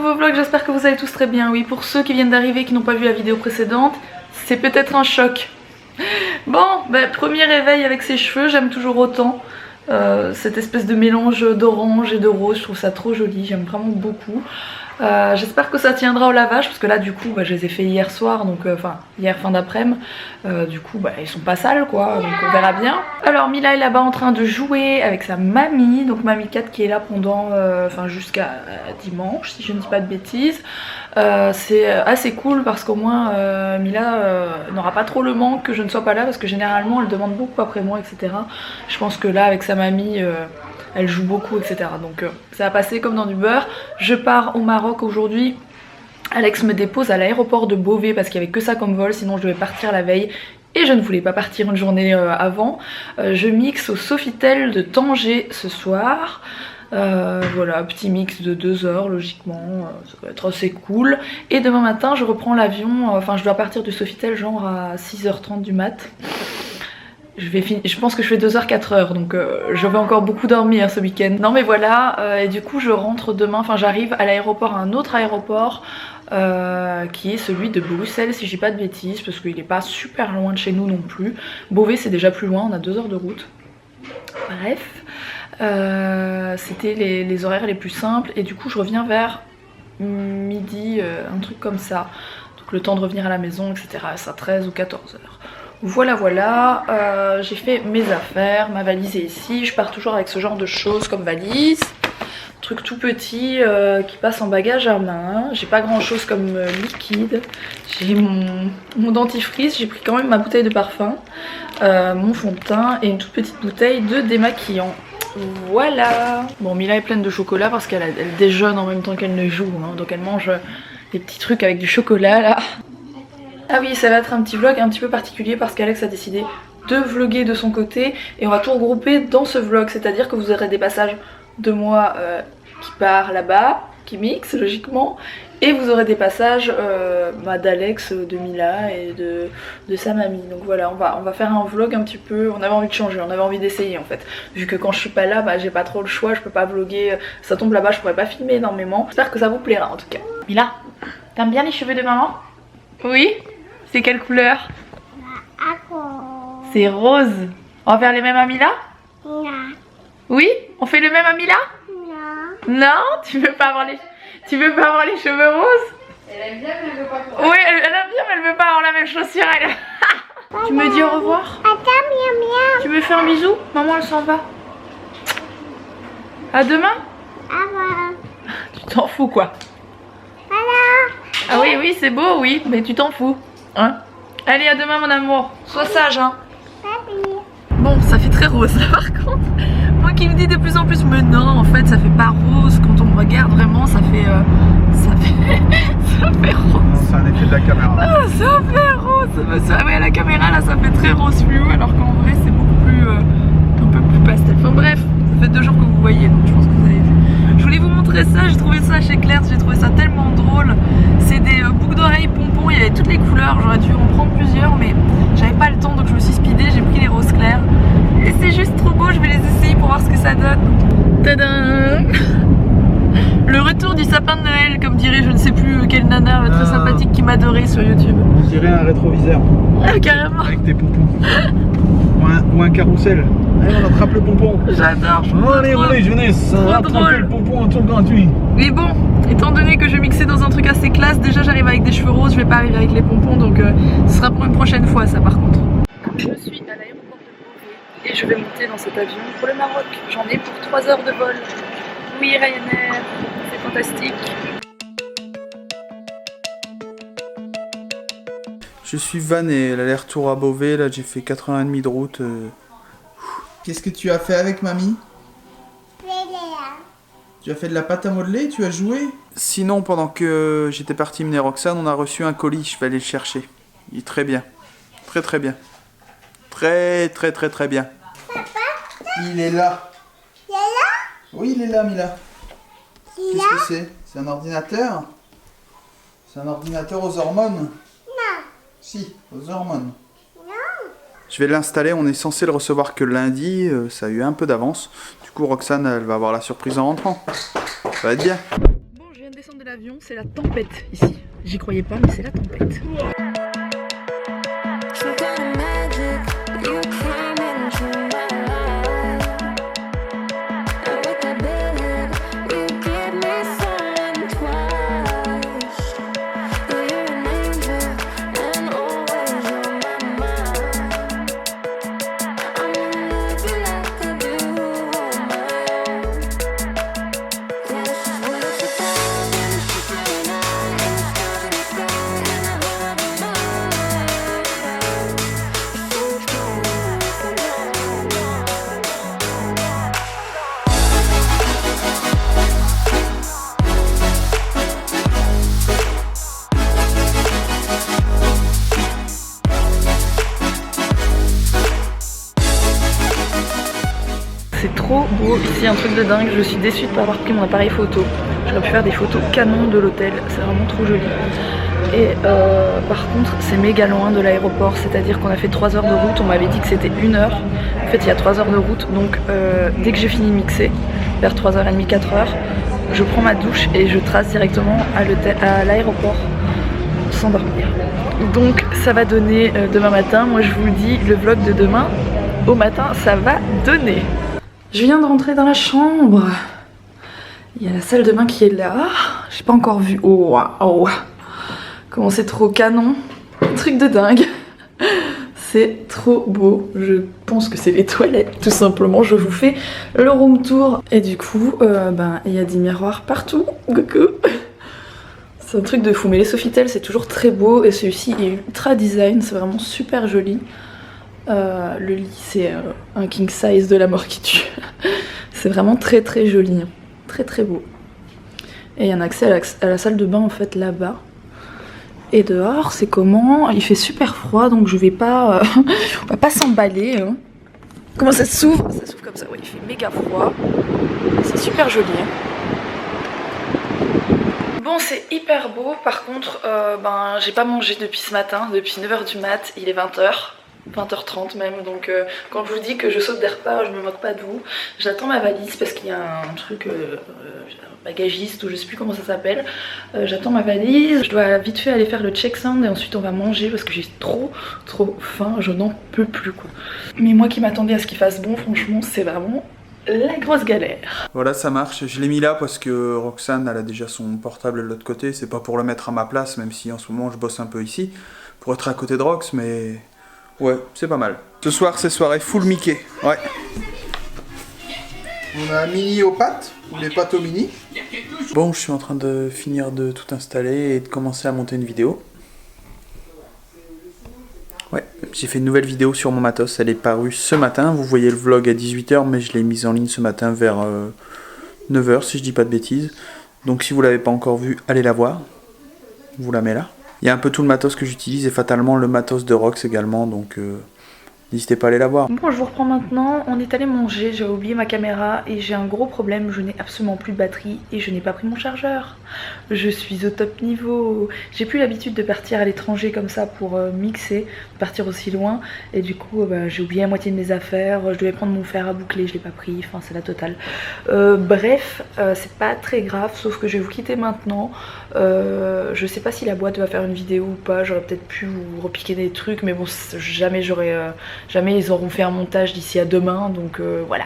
nouveau vlog, j'espère que vous allez tous très bien. Oui, pour ceux qui viennent d'arriver et qui n'ont pas vu la vidéo précédente, c'est peut-être un choc. Bon, premier réveil avec ses cheveux, j'aime toujours autant. Cette espèce de mélange d'orange et de rose, je trouve ça trop joli, j'aime vraiment beaucoup. J'espère que ça tiendra au lavage parce que là du coup je les ai fait hier soir, donc enfin hier fin d'après-midi, du coup ils sont pas sales quoi, donc on verra bien. Alors Mila est là-bas en train de jouer avec sa mamie, donc mamie 4 qui est là pendant jusqu'à dimanche si je ne dis pas de bêtises. C'est assez cool parce qu'au moins Mila n'aura pas trop le manque que je ne sois pas là, parce que généralement elle demande beaucoup après moi, etc. Je pense que là avec sa mamie elle joue beaucoup, etc. Donc ça va passer comme dans du beurre. Je pars au Maroc aujourd'hui. Alex me dépose à l'aéroport de Beauvais parce qu'il n'y avait que ça comme vol, sinon je devais partir la veille. Et je ne voulais pas partir une journée avant. Je mixe au Sofitel de Tanger ce soir. Voilà, petit mix de 2 heures logiquement, ça va être assez cool. Et demain matin je reprends l'avion, enfin je dois partir du Sofitel genre à 6h30 du mat. Je pense que je fais 2 heures, 4 heures, donc je vais encore beaucoup dormir ce week-end. Non mais voilà, et du coup je rentre demain, enfin j'arrive à l'aéroport, à un autre aéroport qui est celui de Bruxelles si je dis pas de bêtises, parce qu'il est pas super loin de chez nous non plus. Beauvais c'est déjà plus loin, on a 2 heures de route. Bref, c'était les horaires les plus simples et du coup je reviens vers midi, un truc comme ça. Donc le temps de revenir à la maison, etc. c'est à 13 ou 14 heures. Voilà, j'ai fait mes affaires, ma valise est ici, je pars toujours avec ce genre de choses comme valise, truc tout petit qui passe en bagage à main. J'ai pas grand chose comme liquide, j'ai mon dentifrice, j'ai pris quand même ma bouteille de parfum, mon fond de teint et une toute petite bouteille de démaquillant. Voilà. Bon, Mila est pleine de chocolat parce qu'elle déjeune en même temps qu'elle ne joue, hein, donc elle mange des petits trucs avec du chocolat là. Ah oui, ça va être un petit vlog un petit peu particulier parce qu'Alex a décidé de vlogger de son côté et on va tout regrouper dans ce vlog, c'est-à-dire que vous aurez des passages de moi qui part là-bas, qui mixe logiquement, et vous aurez des passages d'Alex, de Mila et de sa mamie. Donc voilà, on va faire un vlog un petit peu, on avait envie de changer, on avait envie d'essayer en fait. Vu que quand je suis pas là, j'ai pas trop le choix, je peux pas vlogger, ça tombe là-bas, je pourrais pas filmer énormément. J'espère que ça vous plaira en tout cas. Mila, t'aimes bien les cheveux de maman? Oui? C'est quelle couleur? C'est rose. On va faire les mêmes à Mila? Non. Oui? On fait le même à Mila? Non. Non? Tu veux pas avoir les cheveux roses? Elle aime bien mais elle veut pas. Oui, elle aime bien mais elle veut pas avoir la même chose sur elle. Tu me dis au revoir? Attends, miam miam. Tu me fais un bisou? Maman elle s'en va. À demain? Avant. Tu t'en fous quoi? Voilà. Ah oui c'est beau oui, mais tu t'en fous. Hein? Allez, à demain mon amour. Sois sage hein. Papi. Bon, ça fait très rose là par contre. Moi qui me dis de plus en plus, mais non, en fait ça fait pas rose. Quand on me regarde vraiment, ça fait ça fait rose. C'est un effet de la caméra. Ah, ça fait rose. Ouais, à la caméra là, ça fait très rose fluo, alors qu'en vrai c'est beaucoup plus un peu plus pastel. Enfin bref, ça fait 2 jours que vous voyez, donc je pense que vous avez vu. Je voulais vous montrer ça, j'ai trouvé ça chez Claire, j'ai trouvé ça tellement drôle. C'est des boucles d'oreilles pompons, il y avait toutes les couleurs, j'aurais dû en prendre plusieurs mais j'avais pas le temps donc je me suis speedée, j'ai pris les roses clairs. Et c'est juste trop beau, je vais les essayer pour voir ce que ça donne. Tadam! Le retour du sapin de Noël, comme dirait je ne sais plus quelle nana très sympathique qui m'adorait sur YouTube. On dirait un rétroviseur. Ah, carrément! Avec des pompons. ou un carrousel. Allez, on attrape le pompon. J'adore! Allez, jeunesse, rattrapez le pompon en tour gratuit. Mais bon, étant donné que je mixais dans un truc assez classe, déjà j'arrive avec des cheveux roses, je vais pas arriver avec les pompons, donc ce sera pour une prochaine fois ça par contre. Je suis à l'aéroport de Beauvais et je vais monter dans cet avion pour le Maroc. J'en ai pour 3 heures de vol. Oui, Ryanair, c'est fantastique. Je suis Van et l'aller-retour à Beauvais, là j'ai fait 4h30 de route. Qu'est-ce que tu as fait avec mamie? Tu as fait de la pâte à modeler, tu as joué? Sinon, pendant que j'étais parti mener Roxane, on a reçu un colis, je vais aller le chercher. Il est très bien. Très bien. Très bien. Papa. Il est là. Il est là. Oui, il est là, Mila. Il est Qu'est-ce là. que c'est? C'est un ordinateur? C'est un ordinateur aux hormones? Non. Si, aux hormones. Non. Je vais l'installer, on est censé le recevoir que lundi, ça a eu un peu d'avance. Du coup, Roxane, elle va avoir la surprise en rentrant. Ça va être bien. Bon, je viens descendre de l'avion, c'est la tempête ici. J'y croyais pas, mais c'est la tempête. C'est trop beau ici, un truc de dingue. Je suis déçue de ne pas avoir pris mon appareil photo. J'aurais pu faire des photos canon de l'hôtel, c'est vraiment trop joli. Et par contre c'est méga loin de l'aéroport, c'est-à-dire qu'on a fait 3 heures de route, on m'avait dit que c'était 1 heure. En fait il y a 3 heures de route, donc dès que j'ai fini de mixer, vers 3h30, 4h, je prends ma douche et je trace directement à l'aéroport sans dormir. Donc ça va donner demain matin, moi je vous le dis, le vlog de demain au matin ça va donner. Je viens de rentrer dans la chambre. Il y a la salle de bain qui est là. J'ai pas encore vu. Oh waouh! Comment c'est trop canon. Un truc de dingue. C'est trop beau. Je pense que c'est les toilettes tout simplement. Je vous fais le room tour. Et du coup, il y a des miroirs partout. Coucou! C'est un truc de fou. Mais les Sofitel c'est toujours très beau. Et celui-ci est ultra design. C'est vraiment super joli. Le lit c'est un king size de la mort qui tue. C'est vraiment très très joli, très très beau. Et il y a un accès à la salle de bain en fait là-bas. Et dehors c'est comment? Il fait super froid donc je vais pas, on va pas s'emballer. Hein. Comment ça s'ouvre? Ça s'ouvre comme ça, ouais, il fait méga froid. C'est super joli. Hein. Bon c'est hyper beau, par contre j'ai pas mangé depuis ce matin, depuis 9h du mat, il est 20h. 20h30 même, donc quand je vous dis que je saute des repas, je me moque pas de vous. J'attends ma valise parce qu'il y a un truc bagagiste ou je sais plus comment ça s'appelle. J'attends ma valise, je dois vite fait aller faire le check-sound et ensuite on va manger parce que j'ai trop faim, je n'en peux plus quoi. Mais moi qui m'attendais à ce qu'il fasse bon, franchement c'est vraiment la grosse galère. Voilà, ça marche. Je l'ai mis là parce que Roxane elle a déjà son portable de l'autre côté. C'est pas pour le mettre à ma place, même si en ce moment je bosse un peu ici pour être à côté de Rox, mais ouais, c'est pas mal. Ce soir, c'est soirée full Mickey. Ouais. On a un mini aux pâtes, ou les pâtes au mini. Bon, je suis en train de finir de tout installer et de commencer à monter une vidéo. Ouais, j'ai fait une nouvelle vidéo sur mon matos. Elle est parue ce matin. Vous voyez le vlog à 18h, mais je l'ai mise en ligne ce matin vers 9h, si je dis pas de bêtises. Donc si vous l'avez pas encore vue, allez la voir. Je vous la mets là. Il y a un peu tout le matos que j'utilise et fatalement le matos de Rox également, donc n'hésitez pas à aller la voir. Bon, je vous reprends maintenant. On est allé manger, j'ai oublié ma caméra et j'ai un gros problème. Je n'ai absolument plus de batterie et je n'ai pas pris mon chargeur. Je suis au top niveau. J'ai plus l'habitude de partir à l'étranger comme ça pour mixer, partir aussi loin. Et du coup, j'ai oublié la moitié de mes affaires. Je devais prendre mon fer à boucler, je l'ai pas pris. Enfin, c'est la totale. Bref, c'est pas très grave, sauf que je vais vous quitter maintenant. Je sais pas si la boîte va faire une vidéo ou pas. J'aurais peut-être pu vous repiquer des trucs, mais bon, jamais ils auront fait un montage d'ici à demain, donc voilà.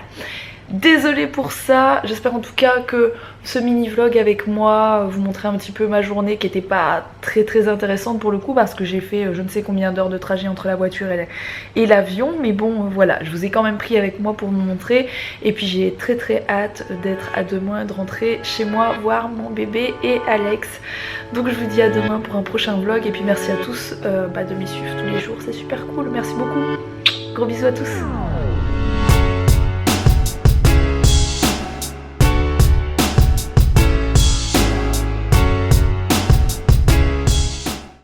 Désolée pour ça, j'espère en tout cas que ce mini vlog avec moi vous montrer un petit peu ma journée qui était pas très intéressante pour le coup parce que j'ai fait je ne sais combien d'heures de trajet entre la voiture et l'avion, mais bon voilà, je vous ai quand même pris avec moi pour vous montrer et puis j'ai très hâte d'être à demain, de rentrer chez moi voir mon bébé et Alex. Donc je vous dis à demain pour un prochain vlog et puis merci à tous de m'y suivre tous les jours, c'est super cool, merci beaucoup, gros bisous à tous.